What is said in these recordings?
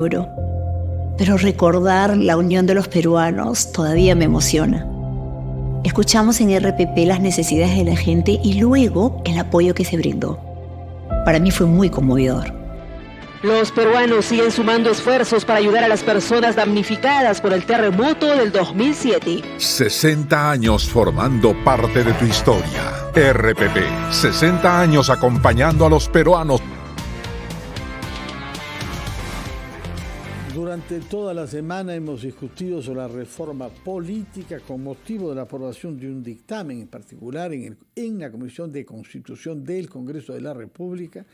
libro, pero recordar la unión de los peruanos todavía me emociona. Escuchamos en RPP las necesidades de la gente y luego el apoyo que se brindó. Para mí fue muy conmovedor. Los peruanos siguen sumando esfuerzos para ayudar a las personas damnificadas por el terremoto del 2007. 60 años formando parte de tu historia. RPP, 60 años acompañando a los peruanos. Durante toda la semana hemos discutido sobre la reforma política con motivo de la aprobación de un dictamen en particular en la Comisión de Constitución del Congreso de la República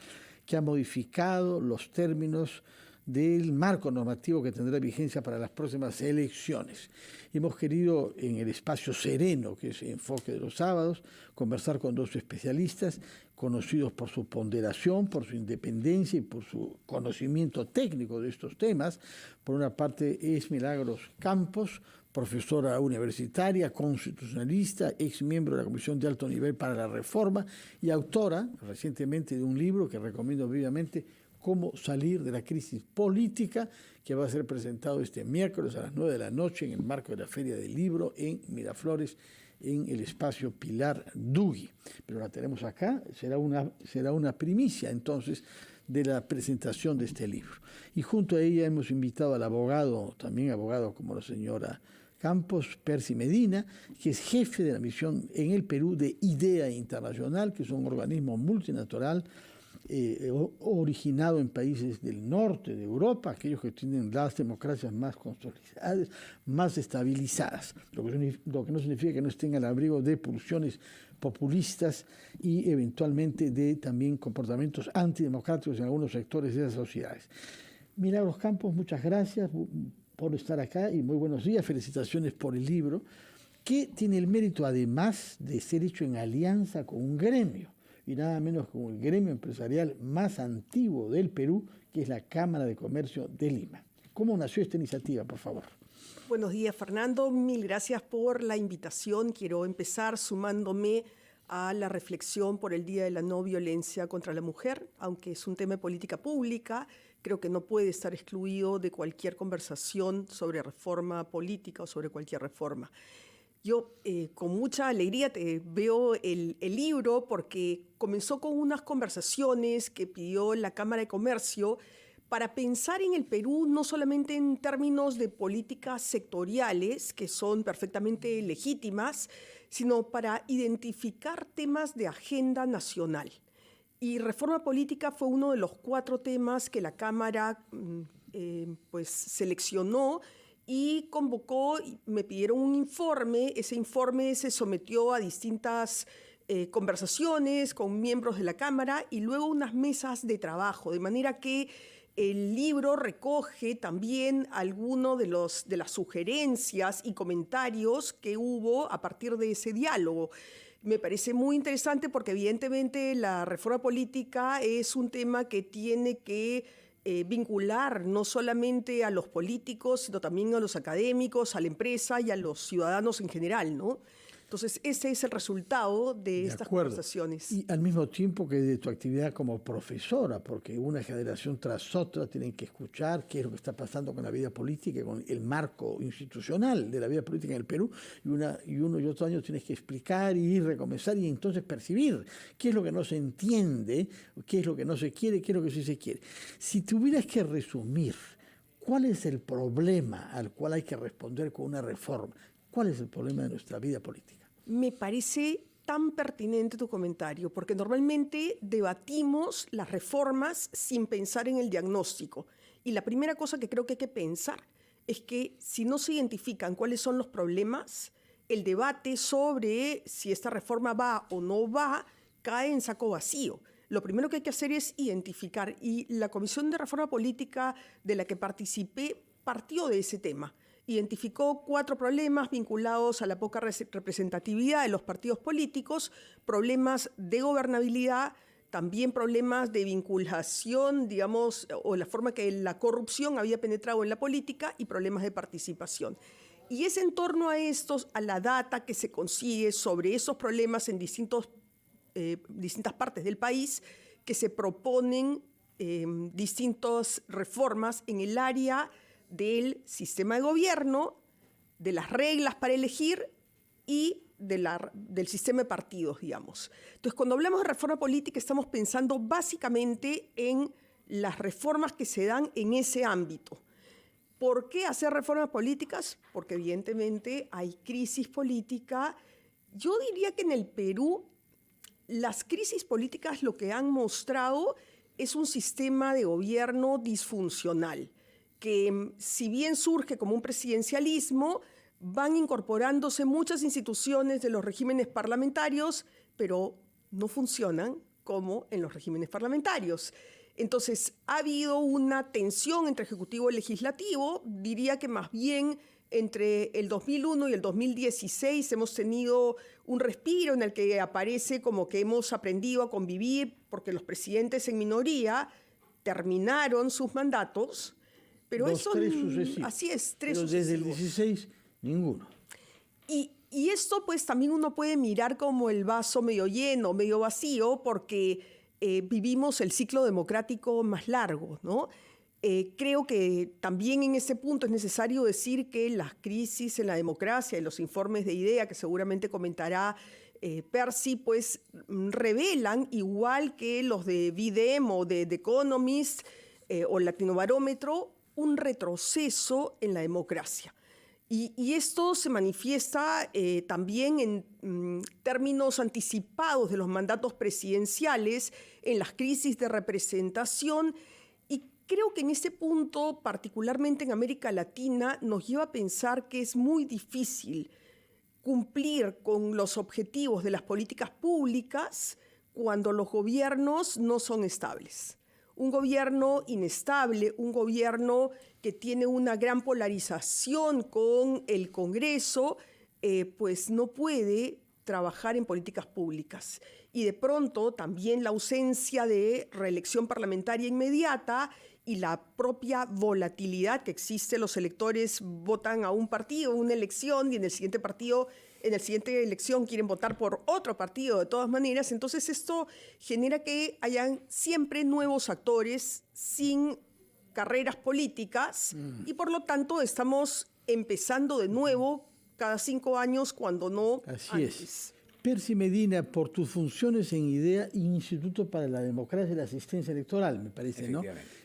que ha modificado los términos del marco normativo que tendrá vigencia para las próximas elecciones. Hemos querido, en el espacio sereno, que es el enfoque de los sábados, conversar con dos especialistas conocidos por su ponderación, por su independencia y por su conocimiento técnico de estos temas. Por una parte es Milagros Campos, profesora universitaria, constitucionalista, ex miembro de la Comisión de Alto Nivel para la Reforma y autora recientemente de un libro que recomiendo vivamente, Cómo salir de la crisis política, que va a ser presentado este miércoles a las 9 de la noche en el marco de la Feria del Libro en Miraflores, en el espacio Pilar Dugui. Pero la tenemos acá, será una primicia entonces de la presentación de este libro. Y junto a ella hemos invitado al abogado, también abogado como la señora Campos, Percy Medina, que es jefe de la misión en el Perú de IDEA Internacional, que es un organismo multilateral originado en países del norte de Europa, aquellos que tienen las democracias más consolidadas, más estabilizadas, lo que no significa que no estén al abrigo de pulsiones populistas y eventualmente de también comportamientos antidemocráticos en algunos sectores de las sociedades. Milagros Campos, muchas gracias por estar acá y muy buenos días, felicitaciones por el libro, que tiene el mérito además de ser hecho en alianza con un gremio, y nada menos como el gremio empresarial más antiguo del Perú, que es la Cámara de Comercio de Lima. ¿Cómo nació esta iniciativa, por favor? Buenos días, Fernando. Mil gracias por la invitación. Quiero empezar sumándome a la reflexión por el Día de la No Violencia contra la Mujer. Aunque es un tema de política pública, creo que no puede estar excluido de cualquier conversación sobre reforma política o sobre cualquier reforma. Yo con mucha alegría te veo el libro porque comenzó con unas conversaciones que pidió la Cámara de Comercio para pensar en el Perú no solamente en términos de políticas sectoriales, que son perfectamente legítimas, sino para identificar temas de agenda nacional. Y reforma política fue uno de los 4 temas que la Cámara seleccionó y convocó, me pidieron un informe. Ese informe se sometió a distintas conversaciones con miembros de la Cámara y luego unas mesas de trabajo, de manera que el libro recoge también algunos de las sugerencias y comentarios que hubo a partir de ese diálogo. Me parece muy interesante porque evidentemente la reforma política es un tema que tiene que vincular no solamente a los políticos, sino también a los académicos, a la empresa y a los ciudadanos en general, ¿no? Entonces, ese es el resultado de estas conversaciones. Y al mismo tiempo que de tu actividad como profesora, porque una generación tras otra tienen que escuchar qué es lo que está pasando con la vida política, con el marco institucional de la vida política en el Perú, y uno y otro año tienes que explicar y recomenzar y entonces percibir qué es lo que no se entiende, qué es lo que no se quiere, qué es lo que sí se quiere. Si tuvieras que resumir, ¿cuál es el problema al cual hay que responder con una reforma? ¿Cuál es el problema de nuestra vida política? Me parece tan pertinente tu comentario, porque normalmente debatimos las reformas sin pensar en el diagnóstico. Y la primera cosa que creo que hay que pensar es que si no se identifican cuáles son los problemas, el debate sobre si esta reforma va o no va cae en saco vacío. Lo primero que hay que hacer es identificar, y la Comisión de Reforma Política de la que participé partió de ese tema. Identificó 4 problemas vinculados a la poca representatividad de los partidos políticos, problemas de gobernabilidad, también problemas de vinculación, digamos, o la forma que la corrupción había penetrado en la política y problemas de participación. Y es en torno a estos, a la data que se consigue sobre esos problemas en distintas partes del país, que se proponen distintas reformas en el área del sistema de gobierno, de las reglas para elegir y del sistema de partidos, digamos. Entonces, cuando hablamos de reforma política, estamos pensando básicamente en las reformas que se dan en ese ámbito. ¿Por qué hacer reformas políticas? Porque evidentemente hay crisis política. Yo diría que en el Perú las crisis políticas lo que han mostrado es un sistema de gobierno disfuncional, que si bien surge como un presidencialismo, van incorporándose muchas instituciones de los regímenes parlamentarios, pero no funcionan como en los regímenes parlamentarios. Entonces, ha habido una tensión entre Ejecutivo y Legislativo. Diría que más bien entre el 2001 y el 2016 hemos tenido un respiro en el que aparece como que hemos aprendido a convivir porque los presidentes en minoría terminaron sus mandatos, pero tres sucesivos. Así es, pero desde el 16, ninguno. Y esto pues también uno puede mirar como el vaso medio lleno, medio vacío, porque vivimos el ciclo democrático más largo, ¿no? Creo que también en ese punto es necesario decir que las crisis en la democracia y los informes de IDEA, que seguramente comentará Percy, pues revelan, igual que los de VDEM o de The Economist o Latinobarómetro, un retroceso en la democracia. Y esto se manifiesta también en términos anticipados de los mandatos presidenciales, en las crisis de representación. Y creo que en este punto, particularmente en América Latina, nos lleva a pensar que es muy difícil cumplir con los objetivos de las políticas públicas cuando los gobiernos no son estables. Un gobierno inestable, un gobierno que tiene una gran polarización con el Congreso, pues no puede trabajar en políticas públicas. Y de pronto también la ausencia de reelección parlamentaria inmediata y la propia volatilidad que existe. Los electores votan a un partido, una elección, y en la siguiente elección quieren votar por otro partido de todas maneras. Entonces esto genera que hayan siempre nuevos actores sin carreras políticas y por lo tanto estamos empezando de nuevo cada 5 años cuando no Así antes. Es. Percy Medina, por tus funciones en IDEA, Instituto para la Democracia y la Asistencia Electoral, me parece, ¿no?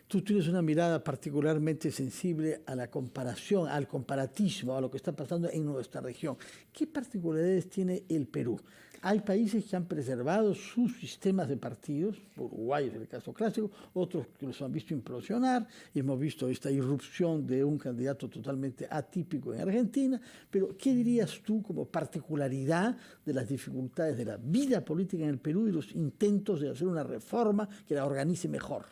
Tú tienes una mirada particularmente sensible a la comparación, al comparatismo, a lo que está pasando en nuestra región. ¿Qué particularidades tiene el Perú? Hay países que han preservado sus sistemas de partidos, Uruguay es el caso clásico, otros que los han visto implosionar, hemos visto esta irrupción de un candidato totalmente atípico en Argentina, pero ¿qué dirías tú como particularidad de las dificultades de la vida política en el Perú y los intentos de hacer una reforma que la organice mejor?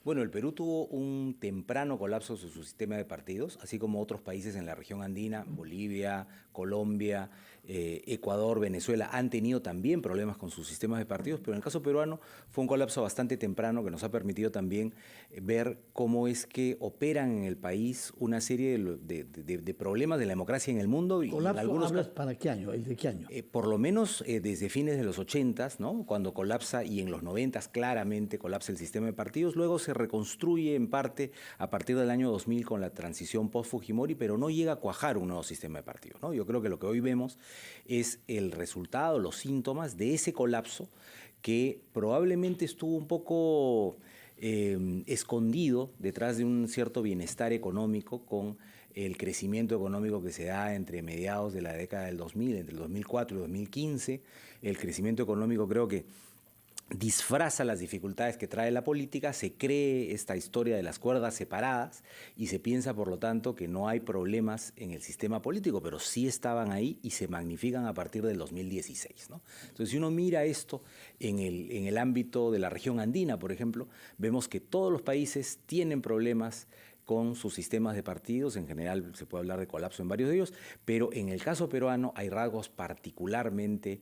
Bueno, el Perú tuvo un temprano colapso de su sistema de partidos, así como otros países en la región andina, Bolivia, Colombia, Ecuador, Venezuela, han tenido también problemas con sus sistemas de partidos, pero en el caso peruano fue un colapso bastante temprano que nos ha permitido también ver cómo es que operan en el país una serie de problemas de la democracia en el mundo. Y ¿Colapso en algunos hablas para qué año? ¿El de qué año? Por lo menos desde fines de los 80s, ¿no? Cuando colapsa, y en los 90s claramente colapsa el sistema de partidos. Luego se reconstruye en parte a partir del año 2000 con la transición post-Fujimori, pero no llega a cuajar un nuevo sistema de partidos, ¿no? Yo creo que lo que hoy vemos es el resultado, los síntomas de ese colapso que probablemente estuvo un poco escondido detrás de un cierto bienestar económico con el crecimiento económico que se da entre mediados de la década del 2000, entre el 2004 y 2015. El crecimiento económico creo que disfraza las dificultades que trae la política, se cree esta historia de las cuerdas separadas y se piensa, por lo tanto, que no hay problemas en el sistema político, pero sí estaban ahí y se magnifican a partir del 2016, ¿no? Entonces, si uno mira esto en el ámbito de la región andina, por ejemplo, vemos que todos los países tienen problemas con sus sistemas de partidos. En general se puede hablar de colapso en varios de ellos, pero en el caso peruano hay rasgos particularmente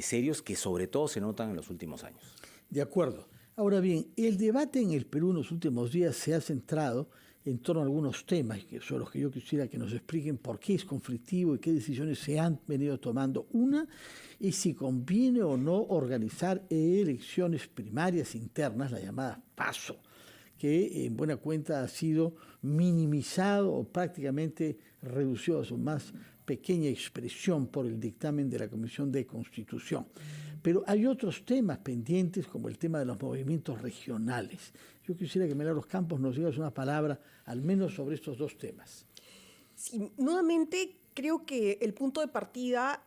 serios que sobre todo se notan en los últimos años. De acuerdo. Ahora bien, el debate en el Perú en los últimos días se ha centrado en torno a algunos temas que son los que yo quisiera que nos expliquen por qué es conflictivo y qué decisiones se han venido tomando. Una es si conviene o no organizar elecciones primarias internas, las llamadas PASO. que en buena cuenta ha sido minimizado o prácticamente reducido a su más pequeña expresión por el dictamen de la Comisión de Constitución. Pero hay otros temas pendientes, como el tema de los movimientos regionales. Yo quisiera que Milagros Campos nos digas una palabra, al menos sobre estos dos temas. Sí, nuevamente, creo que el punto de partida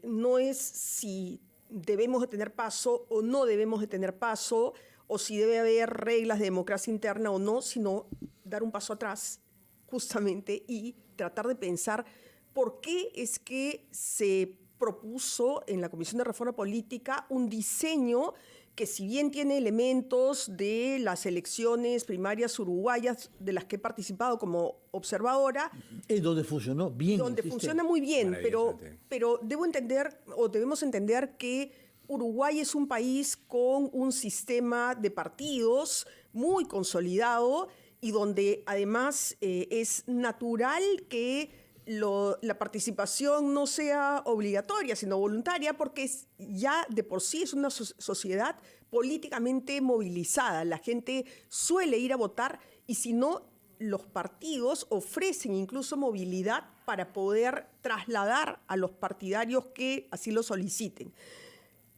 no es si debemos de tener paso o no debemos de tener paso, o si debe haber reglas de democracia interna o no, sino dar un paso atrás, justamente, y tratar de pensar por qué es que se propuso en la Comisión de Reforma Política un diseño que, si bien tiene elementos de las elecciones primarias uruguayas de las que he participado como observadora, Es donde funcionó bien. donde funciona muy bien, pero debemos entender que Uruguay es un país con un sistema de partidos muy consolidado y donde además es natural que la participación no sea obligatoria, sino voluntaria, porque ya de por sí es una sociedad políticamente movilizada. La gente suele ir a votar y, si no, los partidos ofrecen incluso movilidad para poder trasladar a los partidarios que así lo soliciten.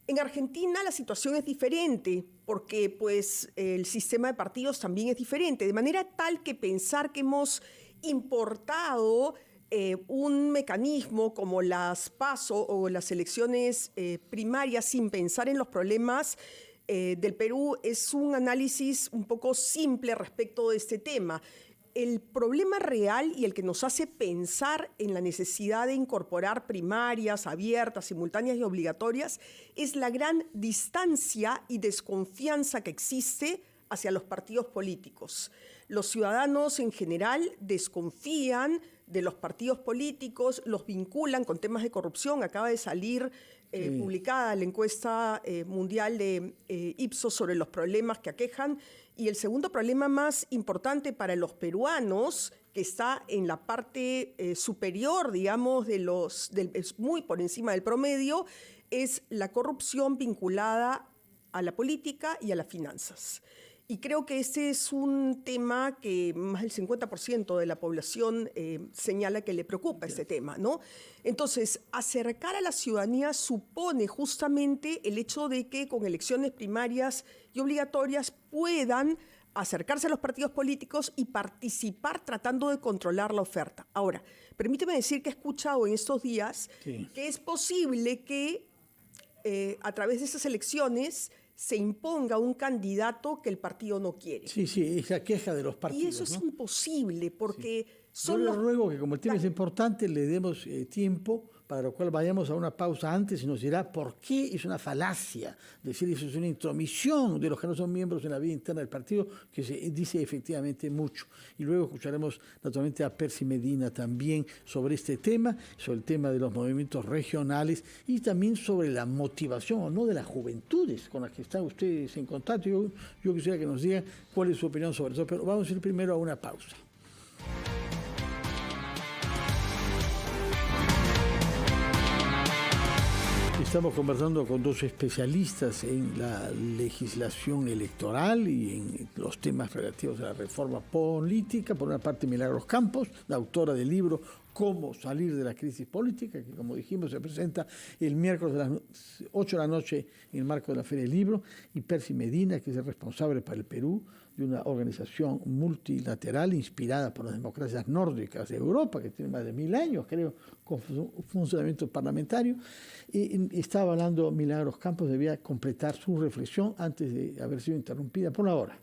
En Argentina la situación es diferente porque pues, el sistema de partidos también es diferente, de manera tal que pensar que hemos importado un mecanismo como las PASO o las elecciones primarias sin pensar en los problemas del Perú es un análisis un poco simple respecto de este tema. El problema real y el que nos hace pensar en la necesidad de incorporar primarias abiertas, simultáneas y obligatorias es la gran distancia y desconfianza que existe hacia los partidos políticos. Los ciudadanos en general desconfían de los partidos políticos, los vinculan con temas de corrupción. Acaba de salir publicada la encuesta mundial de Ipsos sobre los problemas que aquejan. Y el segundo problema más importante para los peruanos, que está en la parte superior, digamos, es muy por encima del promedio, es la corrupción vinculada a la política y a las finanzas. Y creo que ese es un tema que más del 50% de la población señala que le preocupa este tema, ¿no? Entonces, acercar a la ciudadanía supone justamente el hecho de que con elecciones primarias y obligatorias puedan acercarse a los partidos políticos y participar tratando de controlar la oferta. Ahora, permíteme decir que he escuchado en estos días que es posible que a través de esas elecciones se imponga un candidato que el partido no quiere. Sí, es la queja de los partidos. Y eso es imposible, porque Yo le ruego que, como el tema es importante, le demos tiempo, para lo cual vayamos a una pausa antes y nos dirá por qué es una falacia decir eso es una intromisión de los que no son miembros en la vida interna del partido, que se dice efectivamente mucho. Y luego escucharemos naturalmente a Percy Medina también sobre este tema, sobre el tema de los movimientos regionales y también sobre la motivación o no de las juventudes con las que están ustedes en contacto. Yo quisiera que nos digan cuál es su opinión sobre eso, pero vamos a ir primero a una pausa. Estamos conversando con dos especialistas en la legislación electoral y en los temas relativos a la reforma política. Por una parte, Milagros Campos, la autora del libro Cómo salir de la crisis política, que, como dijimos, se presenta el miércoles a las 8 de la noche en el marco de la Feria del Libro, y Percy Medina, que es el responsable para el Perú de una organización multilateral inspirada por las democracias nórdicas de Europa, que tiene más de 1000 años, creo, con funcionamiento parlamentario. Y estaba hablando Milagros Campos, debía completar su reflexión antes de haber sido interrumpida por la hora.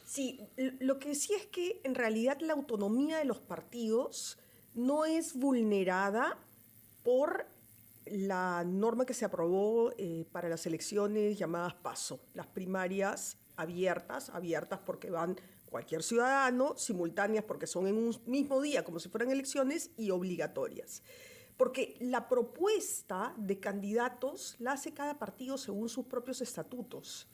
Sí, lo que sí es que en realidad la autonomía de los partidos no es vulnerada por la norma que se aprobó para las elecciones llamadas PASO, las primarias abiertas porque van cualquier ciudadano, simultáneas porque son en un mismo día como si fueran elecciones, y obligatorias. Porque la propuesta de candidatos la hace cada partido según sus propios estatutos.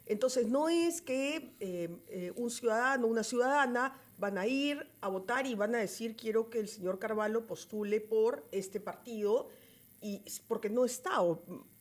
Entonces, no es que un ciudadano o una ciudadana van a ir a votar y van a decir quiero que el señor Carvalho postule por este partido, y porque no está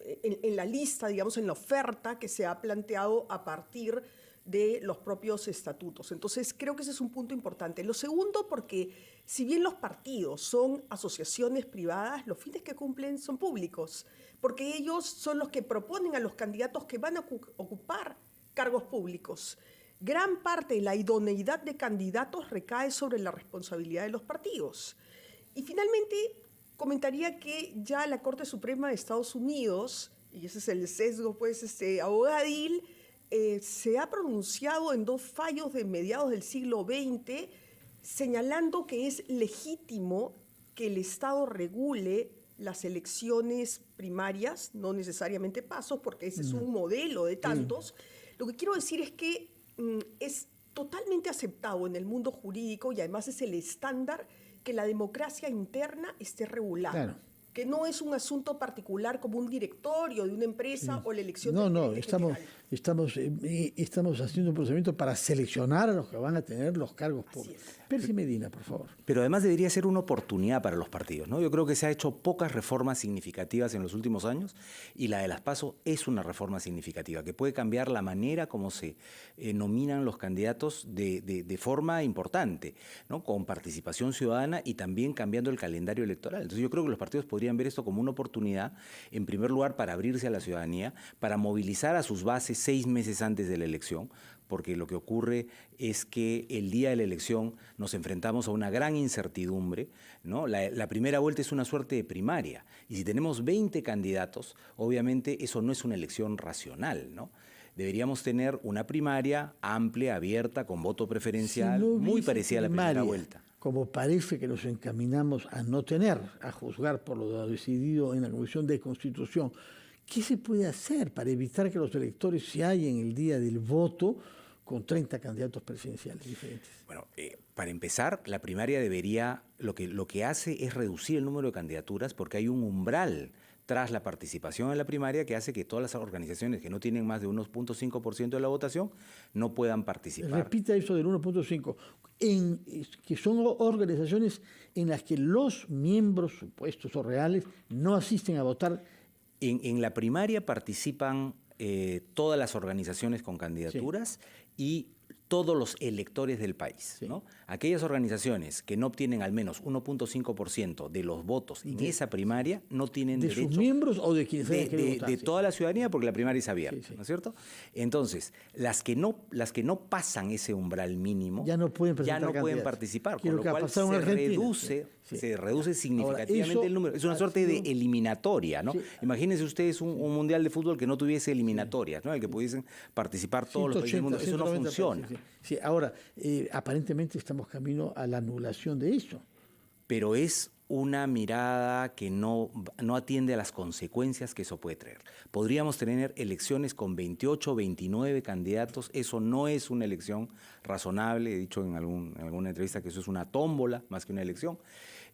en la lista, digamos, en la oferta que se ha planteado a partir de los propios estatutos. Entonces, creo que ese es un punto importante. Lo segundo, porque si bien los partidos son asociaciones privadas, los fines que cumplen son públicos, porque ellos son los que proponen a los candidatos que van a ocupar cargos públicos. Gran parte de la idoneidad de candidatos recae sobre la responsabilidad de los partidos. Y finalmente, comentaría que ya la Corte Suprema de Estados Unidos, y ese es el sesgo pues, abogadil, se ha pronunciado en 2 fallos de mediados del siglo XX, señalando que es legítimo que el Estado regule las elecciones primarias, no necesariamente pasos, porque ese es un modelo de tantos. Lo que quiero decir es que es totalmente aceptado en el mundo jurídico y además es el estándar que la democracia interna esté regulada. Claro. Que no es un asunto particular como un directorio de una empresa o la elección del gerente general. Estamos haciendo un procedimiento para seleccionar a los que van a tener los cargos públicos. Percy Medina, por favor. Pero además debería ser una oportunidad para los partidos, ¿no? Yo creo que se ha hecho pocas reformas significativas en los últimos años y la de las PASO es una reforma significativa que puede cambiar la manera como se nominan los candidatos de forma importante, ¿no? Con participación ciudadana y también cambiando el calendario electoral. Entonces yo creo que los partidos podrían ver esto como una oportunidad, en primer lugar, para abrirse a la ciudadanía, para movilizar a sus bases 6 meses antes de la elección, porque lo que ocurre es que el día de la elección nos enfrentamos a una gran incertidumbre, ¿no? La primera vuelta es una suerte de primaria, y si tenemos 20 candidatos, obviamente eso no es una elección racional, ¿no? Deberíamos tener una primaria amplia, abierta, con voto preferencial, si no muy parecida a la primera vuelta. Como parece que nos encaminamos a no tener, a juzgar por lo decidido en la Comisión de Constitución, ¿qué se puede hacer para evitar que los electores se hallen el día del voto con 30 candidatos presidenciales diferentes? Bueno, para empezar, la primaria debería, lo que hace es reducir el número de candidaturas porque hay un umbral tras la participación en la primaria que hace que todas las organizaciones que no tienen más de 1.5% de la votación no puedan participar. Repita eso del 1.5%, que son organizaciones en las que los miembros supuestos o reales no asisten a votar. En la primaria participan todas las organizaciones con candidaturas y todos los electores del país, ¿no? Aquellas organizaciones que no obtienen al menos 1.5% de los votos en esa primaria no tienen derecho... ¿De sus miembros o de quienes de toda la ciudadanía, porque la primaria es abierta, ¿no es cierto? Entonces, las que no pasan ese umbral mínimo ya no pueden participar, con lo cual se reduce significativamente ahora, el número. Es una suerte de eliminatoria, ¿no? Sí. Imagínense ustedes un mundial de fútbol que no tuviese eliminatorias, ¿no? El que pudiesen participar todos los países del mundo. Eso no funciona. Sí. Ahora, aparentemente estamos camino a la anulación de eso. Pero es una mirada que no atiende a las consecuencias que eso puede traer. Podríamos tener elecciones con 28 o 29 candidatos. Eso no es una elección razonable. He dicho en alguna entrevista que eso es una tómbola más que una elección.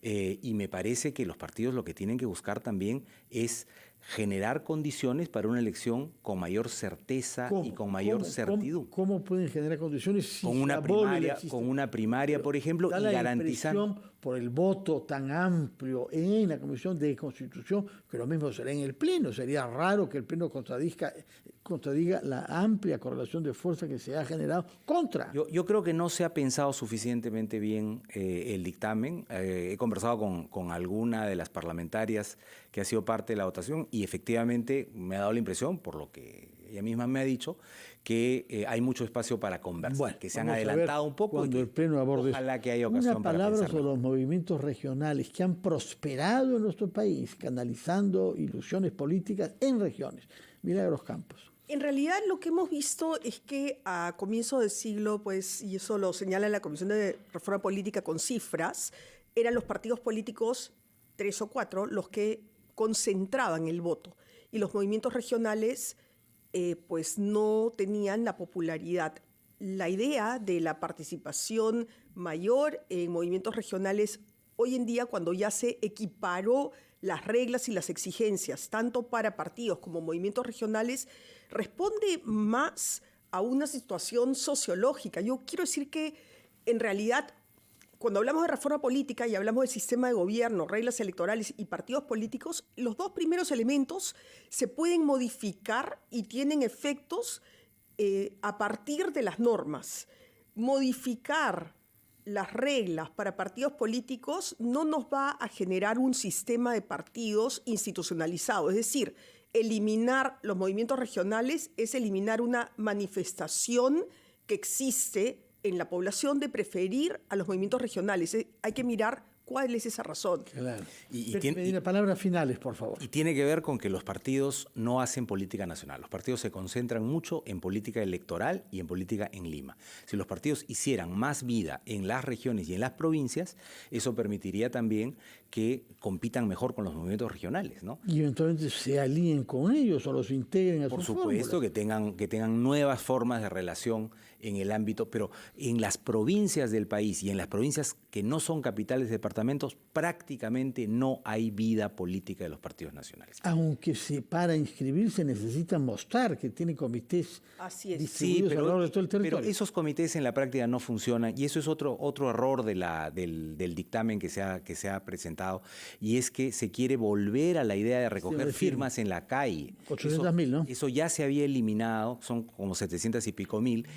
Y me parece que los partidos lo que tienen que buscar también es generar condiciones para una elección con mayor certeza y con mayor certidumbre. ¿Cómo pueden generar condiciones? Si con una primaria, por ejemplo, y garantizando... por el voto tan amplio en la Comisión de Constitución, que lo mismo será en el Pleno. Sería raro que el Pleno contradiga la amplia correlación de fuerza que se ha generado contra. Yo creo que no se ha pensado suficientemente bien el dictamen. He conversado con alguna de las parlamentarias que ha sido parte de la votación y efectivamente me ha dado la impresión, por lo que ella misma me ha dicho, que hay mucho espacio para conversar, que se han adelantado un poco. Cuando el Pleno aborde ojalá que haya ocasión para palabra sobre los movimientos regionales que han prosperado en nuestro país, canalizando ilusiones políticas en regiones. Milagros Campos. En realidad lo que hemos visto es que a comienzo del siglo, pues, y eso lo señala la Comisión de Reforma Política con cifras, eran los partidos políticos, 3 o 4, los que concentraban el voto. Y los movimientos regionales pues no tenían la popularidad. La idea de la participación mayor en movimientos regionales hoy en día, cuando ya se equiparó las reglas y las exigencias, tanto para partidos como movimientos regionales, responde más a una situación sociológica. Yo quiero decir que, en realidad, cuando hablamos de reforma política y hablamos del sistema de gobierno, reglas electorales y partidos políticos, los 2 primeros elementos se pueden modificar y tienen efectos a partir de las normas, modificar las reglas para partidos políticos no nos va a generar un sistema de partidos institucionalizado. Es decir, eliminar los movimientos regionales es eliminar una manifestación que existe en la población de preferir a los movimientos regionales. Hay que mirar cuál es esa razón. Claro. Y palabras finales, por favor. Y tiene que ver con que los partidos no hacen política nacional. Los partidos se concentran mucho en política electoral y en política en Lima. Si los partidos hicieran más vida en las regiones y en las provincias, eso permitiría también que compitan mejor con los movimientos regionales, ¿no? Y eventualmente se alíen con ellos o los integren a Por su supuesto, que tengan nuevas formas de relación en el ámbito, pero en las provincias del país y en las provincias que no son capitales de departamentos, prácticamente no hay vida política de los partidos nacionales. Aunque para inscribirse necesitan mostrar que tienen comités distribuidos a lo largo de todo el territorio. Pero esos comités en la práctica no funcionan y eso es otro error del dictamen que se ha presentado, y es que se quiere volver a la idea de recoger firmas en la calle. 800.000, ¿no? Eso ya se había eliminado, son como 700 y pico mil.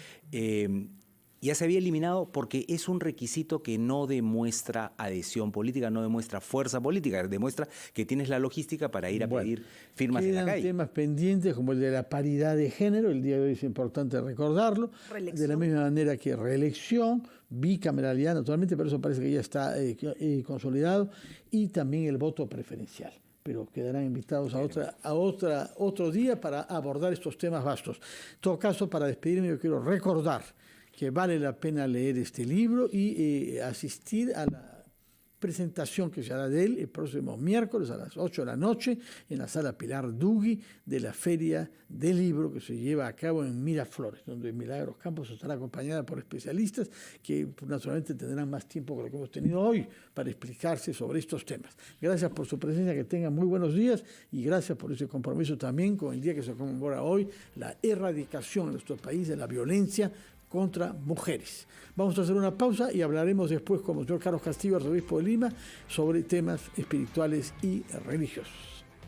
Ya se había eliminado porque es un requisito que no demuestra adhesión política, no demuestra fuerza política, demuestra que tienes la logística para ir a pedir firmas en la calle. Quedan temas pendientes como el de la paridad de género, el día de hoy es importante recordarlo, de la misma manera que reelección, bicameralidad naturalmente, pero eso parece que ya está consolidado, y también el voto preferencial. Pero quedarán invitados a otro día para abordar estos temas vastos. En todo caso, para despedirme, yo quiero recordar que vale la pena leer este libro y asistir a la presentación que se hará de él el próximo miércoles a las 8 de la noche en la sala Pilar Dugui de la Feria del Libro que se lleva a cabo en Miraflores, donde Milagros Campos estará acompañada por especialistas que naturalmente tendrán más tiempo que lo que hemos tenido hoy para explicarse sobre estos temas. Gracias por su presencia, que tengan muy buenos días, y gracias por ese compromiso también con el día que se conmemora hoy, la erradicación en nuestro país de la violencia contra mujeres. Vamos a hacer una pausa y hablaremos después con el señor Carlos Castillo, arzobispo de Lima, sobre temas espirituales y religiosos.